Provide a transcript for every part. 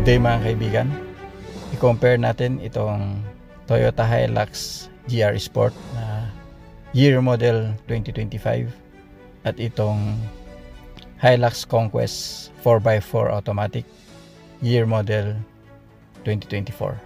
Good day mga kaibigan. I-compare natin itong Toyota Hilux GR Sport na year model 2025 at itong Hilux Conquest 4x4 automatic year model 2024.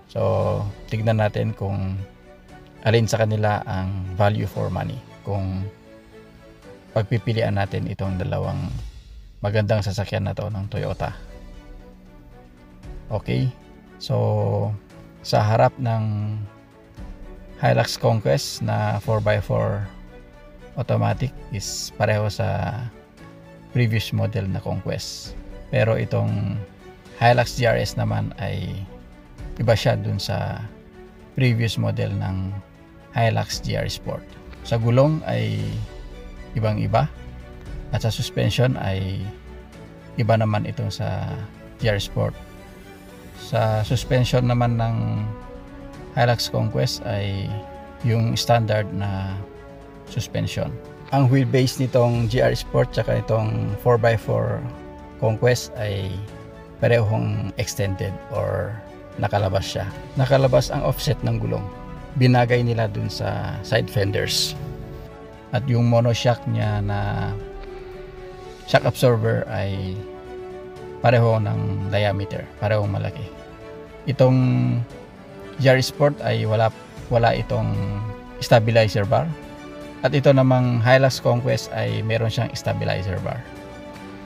So tignan natin kung alin sa kanila ang value for money, kung pagpipilian natin itong dalawang magandang sasakyan na to ng Toyota. Okay, so sa harap ng Hilux Conquest na 4x4 automatic is pareho sa previous model na Conquest, pero itong Hilux GRS naman ay iba siya dun sa previous model ng Hilux GR Sport. Sa gulong ay ibang iba at sa suspension ay iba naman itong sa GR Sport. Sa suspension naman ng Hilux Conquest ay yung standard na suspension. Ang wheelbase nitong GR Sport tsaka itong 4x4 Conquest ay parehong extended or nakalabas siya. Nakalabas ang offset ng gulong. Binagay nila dun sa side fenders. At yung monoshock niya na shock absorber ay pareho ng diameter, parehong malaki. Itong GR Sport ay wala itong stabilizer bar. At ito namang Hilux Conquest ay meron siyang stabilizer bar.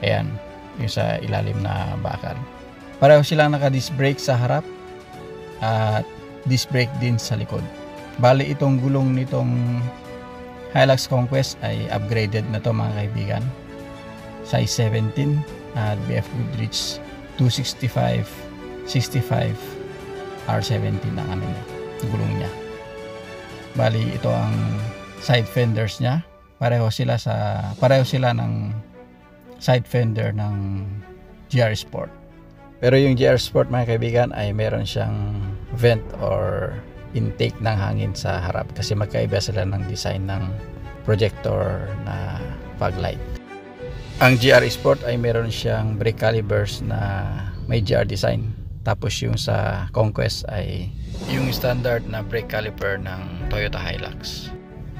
Ayan, yung sa ilalim na bakal. Pareho silang naka-disc brake sa harap at disc brake din sa likod. Bali itong gulong nitong Hilux Conquest ay upgraded na to mga kaibigan. Size 17 at BF Goodrich 265 65 R17 ang ano niya, gulong niya. Bali ito ang side fenders niya. Pareho sila ng side fender ng GR Sport. Pero yung GR Sport mga kaibigan ay meron siyang vent or intake ng hangin sa harap kasi magkaiba sila ng design ng projector na fog light. Ang GR Sport ay meron siyang brake calipers na may GR design. Tapos yung sa Conquest ay yung standard na brake caliper ng Toyota Hilux.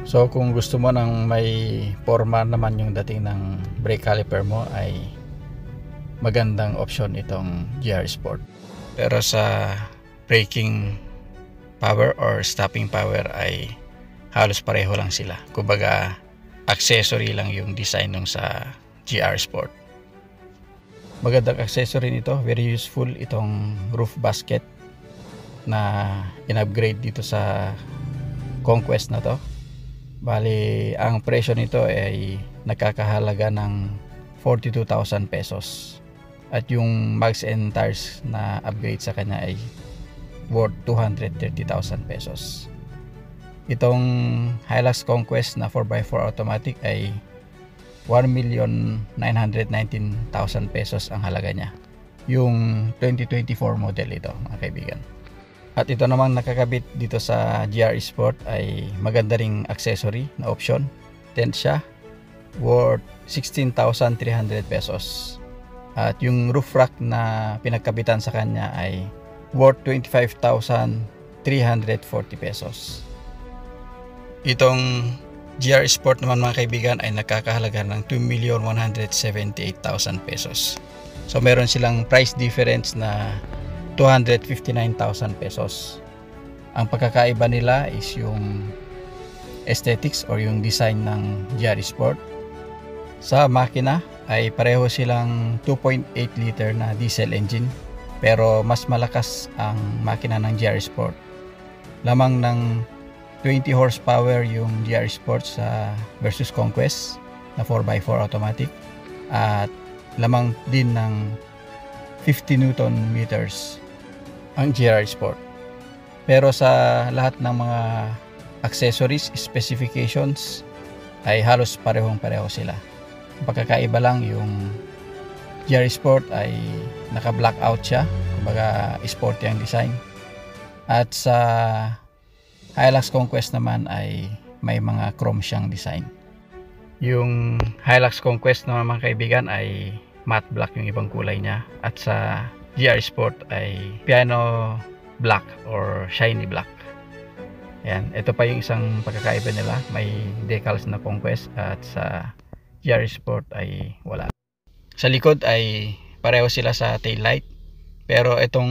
So kung gusto mo ng may forma naman yung dating ng brake caliper mo ay magandang option itong GR Sport. Pero sa braking power or stopping power ay halos pareho lang sila. Kumbaga accessory lang yung design nung sa GR Sport. Magandang accessory nito, very useful itong roof basket na in-upgrade dito sa Conquest na to. Bali, ang presyo nito ay nagkakahalaga ng 42,000 pesos. At yung mags and tires na upgrade sa kanya ay worth 230,000 pesos. Itong Hilux Conquest na 4x4 automatic ay 1,919,000 pesos ang halaga niya. Yung 2024 model ito mga kaibigan. At ito namang nakakabit dito sa GR Sport ay maganda ring accessory na option. Tent siya, worth 16,300 pesos. At yung roof rack na pinagkabitan sa kanya ay worth 25,340 pesos. Itong GR Sport naman mga kaibigan ay nakakahalaga ng 2,178,000 pesos. So meron silang price difference na 259,000 pesos. Ang pagkakaiba nila is yung aesthetics or yung design ng GR Sport. Sa makina ay pareho silang 2.8 liter na diesel engine, pero mas malakas ang makina ng GR Sport. Lamang ng 20 horsepower yung GR Sport sa versus Conquest na 4x4 automatic at lamang din ng 50 Newton meters ang GR Sport. Pero sa lahat ng mga accessories, specifications ay halos pareho sila. Pagkakaiba lang yung GR Sport ay naka-blackout siya, kumbaga sporty ang design. At sa Hilux Conquest naman ay may mga chrome siyang design. Yung Hilux Conquest naman mga kaibigan ay matte black yung ibang kulay niya. At sa GR Sport ay piano black or shiny black. Ayan, ito pa yung isang pagkakaiba nila, may decals na Conquest at sa GR Sport ay wala. Sa likod ay pareho sila sa tail light, pero itong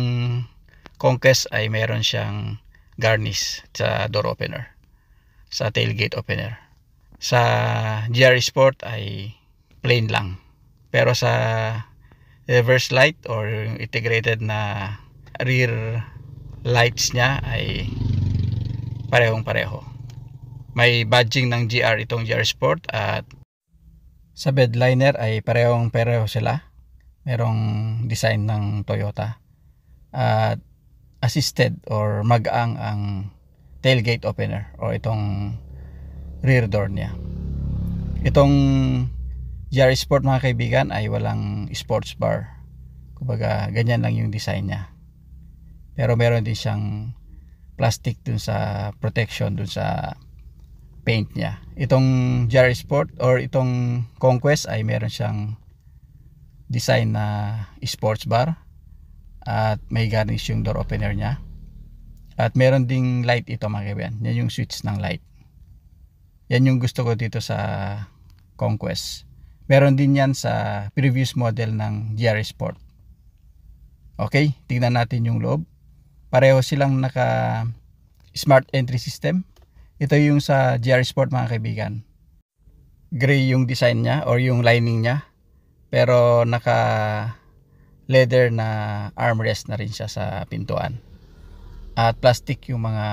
Conquest ay meron siyang garnish sa door opener, sa tailgate opener. Sa GR Sport ay plain lang, pero sa reverse light or integrated na rear lights niya ay parehong pareho. May badging ng GR itong GR Sport, at sa bed liner ay parehong pareho sila. Merong design ng Toyota, at assisted or mag-ang ang tailgate opener o itong rear door niya. Itong GR Sport mga kaibigan ay walang sports bar, kumbaga ganyan lang yung design niya, pero meron din siyang plastic dun sa protection dun sa paint niya. Itong GR Sport or itong Conquest ay meron siyang design na sports bar, at may garnish yung door opener niya, at meron ding light ito mga kaibigan. Yan yung switch ng light. Yan yung gusto ko dito sa Conquest. Meron din yan sa previous model ng GR Sport. Okay, tingnan natin yung loob. Pareho silang naka smart entry system. Ito yung sa GR Sport mga kaibigan. Gray yung design niya or yung lining niya, pero naka leather na armrest na rin siya sa pintuan, at plastic yung mga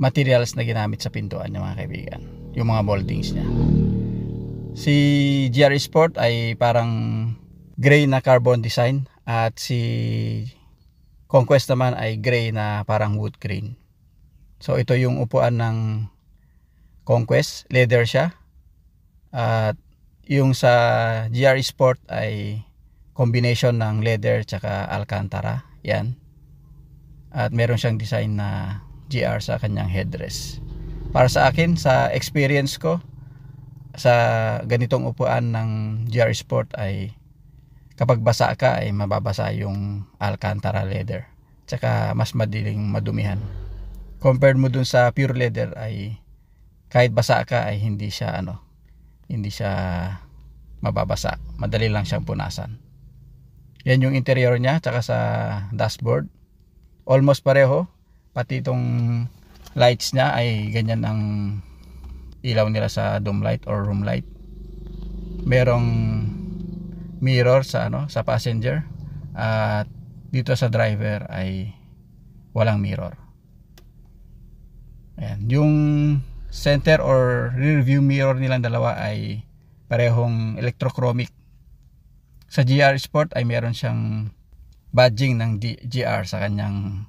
materials na ginamit sa pintuan niya mga kaibigan, yung mga moldings niya. Si GR Sport ay parang gray na carbon design, at si Conquest naman ay gray na parang wood grain. So ito yung upuan ng Conquest, leather siya, at yung sa GR Sport ay combination ng leather tsaka alcantara. Yan, at meron siyang design na GR sa kanyang headrest. Para sa akin, sa experience ko sa ganitong upuan ng GR Sport, ay kapag basa ka ay mababasa yung alcantara leather, tsaka mas madaling madumihan. Compared mo dun sa pure leather ay kahit basa ka ay hindi siya mababasa, madali lang siyang punasan. Yan yung interior niya, tsaka sa dashboard almost pareho, pati itong lights niya ay ganyan ang ilaw nila sa dome light or room light. Merong mirror sa sa passenger, at dito sa driver ay walang mirror. Ayan, yung center or rear view mirror nilang dalawa ay parehong electrochromic. Sa GR Sport ay meron siyang badging ng GR sa kanyang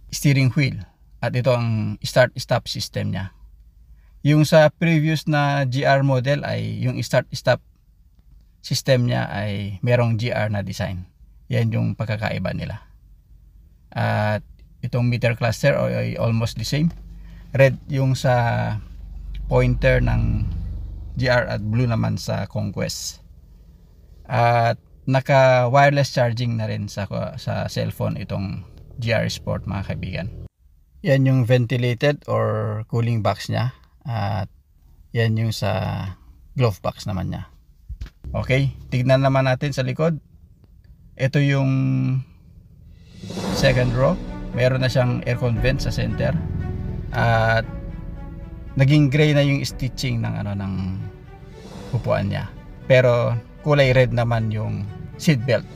steering wheel, at ito ang start-stop system niya. Yung sa previous na GR model ay yung start-stop system niya ay merong GR na design. Yan yung pagkakaiba nila. At itong meter cluster ay almost the same. Red yung sa pointer ng GR at blue naman sa Conquest. At naka wireless charging na rin sa cellphone itong GR Sport mga kaibigan. Yan yung ventilated or cooling box niya, at yan yung sa glove box naman niya. Okay, tignan naman natin sa likod. Ito yung second row. Meron na siyang aircon vent sa center, at naging gray na yung stitching ng ng upuan niya, pero kulay red naman yung seat belt.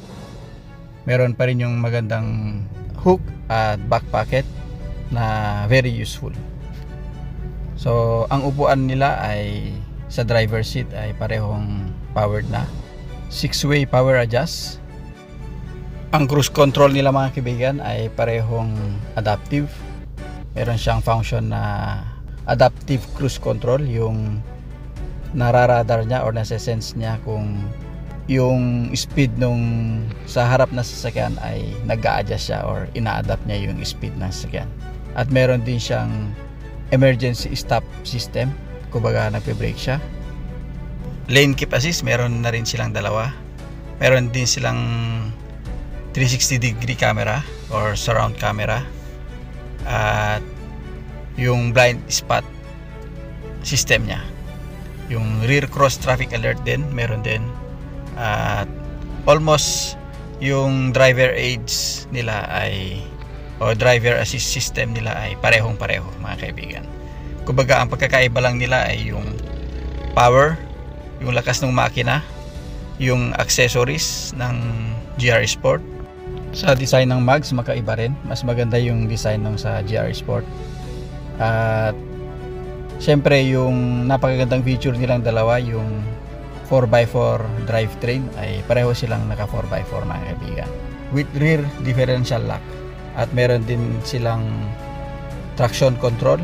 Meron pa rin yung magandang hook at back pocket na very useful. So ang upuan nila ay sa driver seat ay parehong powered na 6-way power adjust. Ang cruise control nila mga kaibigan ay parehong adaptive. Meron siyang function na adaptive cruise control, yung nararadar niya or nasa-sense niya kung yung speed nung sa harap na sasakyan ay nag-a-adjust siya or ina-adapt niya yung speed ng sasakyan. At meron din siyang emergency stop system, kumbaga nagpe-brake siya. Lane keep assist, meron na rin silang dalawa. Meron din silang 360-degree camera or surround camera, at yung blind spot system niya. Yung rear cross traffic alert din, meron din. At almost yung driver aids nila ay, o driver assist system nila ay parehong-pareho, mga kaibigan. Kumbaga ang pagkakaiba lang nila ay yung power, yung lakas ng makina, yung accessories ng GR Sport. Sa design ng mags, makaiba rin. Mas maganda yung design ng sa GR Sport. At syempre yung napakagandang feature nilang dalawa, yung 4x4 drivetrain, ay pareho silang naka 4x4, mga kaibigan, with rear differential lock. At meron din silang traction control,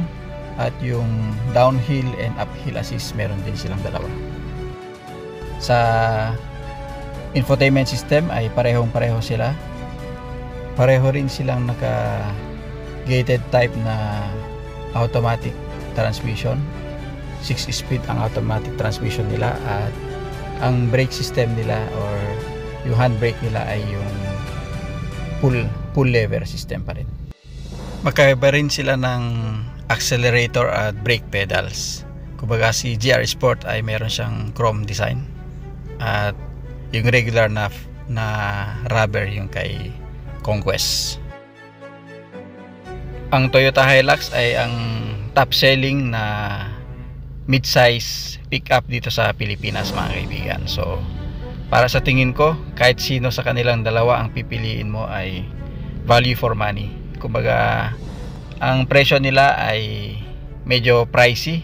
at yung downhill and uphill assist meron din silang dalawa. Sa infotainment system ay parehong-pareho sila. Pareho rin silang naka gated type na automatic transmission. 6-speed ang automatic transmission nila, at ang brake system nila or yung handbrake nila ay yung pull lever system pa rin. Magkaiba rin sila ng accelerator at brake pedals. Kumbaga si GR Sport ay meron siyang chrome design, at yung regular na rubber yung kay Conquest. Ang Toyota Hilux ay ang top selling na mid-size pickup dito sa Pilipinas, mga kaibigan. So para sa tingin ko, kahit sino sa kanilang dalawa ang pipiliin mo ay value for money. Kumbaga ang presyo nila ay medyo pricey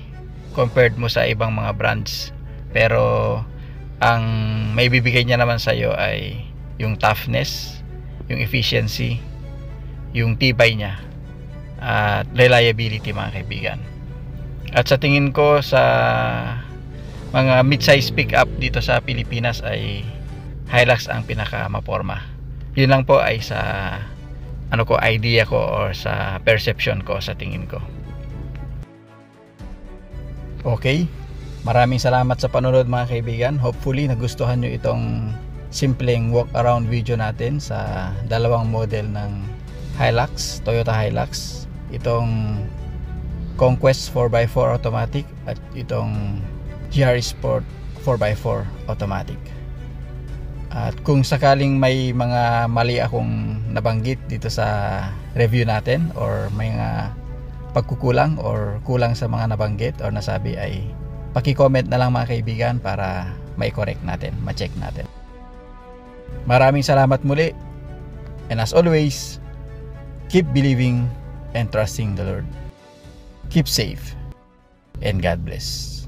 compared mo sa ibang mga brands, pero ang may bibigay niya naman sa iyo ay yung toughness, yung efficiency, yung tibay niya, at reliability, mga kaibigan. At sa tingin ko, sa mga mid-size pickup dito sa Pilipinas ay Hilux ang pinaka maporma. Yun lang po ay sa idea ko or sa perception ko, sa tingin ko. Okay, maraming salamat sa panonood, mga kaibigan. Hopefully nagustuhan nyo itong simpleng walk around video natin sa dalawang model ng Hilux, Toyota Hilux. Itong Conquest 4x4 automatic at itong GR Sport 4x4 automatic. At kung sakaling may mga mali akong nabanggit dito sa review natin, or may mga pagkukulang or kulang sa mga nabanggit or nasabi, ay paki-comment na lang, mga kaibigan, para mai-correct natin, ma-check natin. Maraming salamat muli, and as always, keep believing and trusting the Lord. Keep safe and God bless.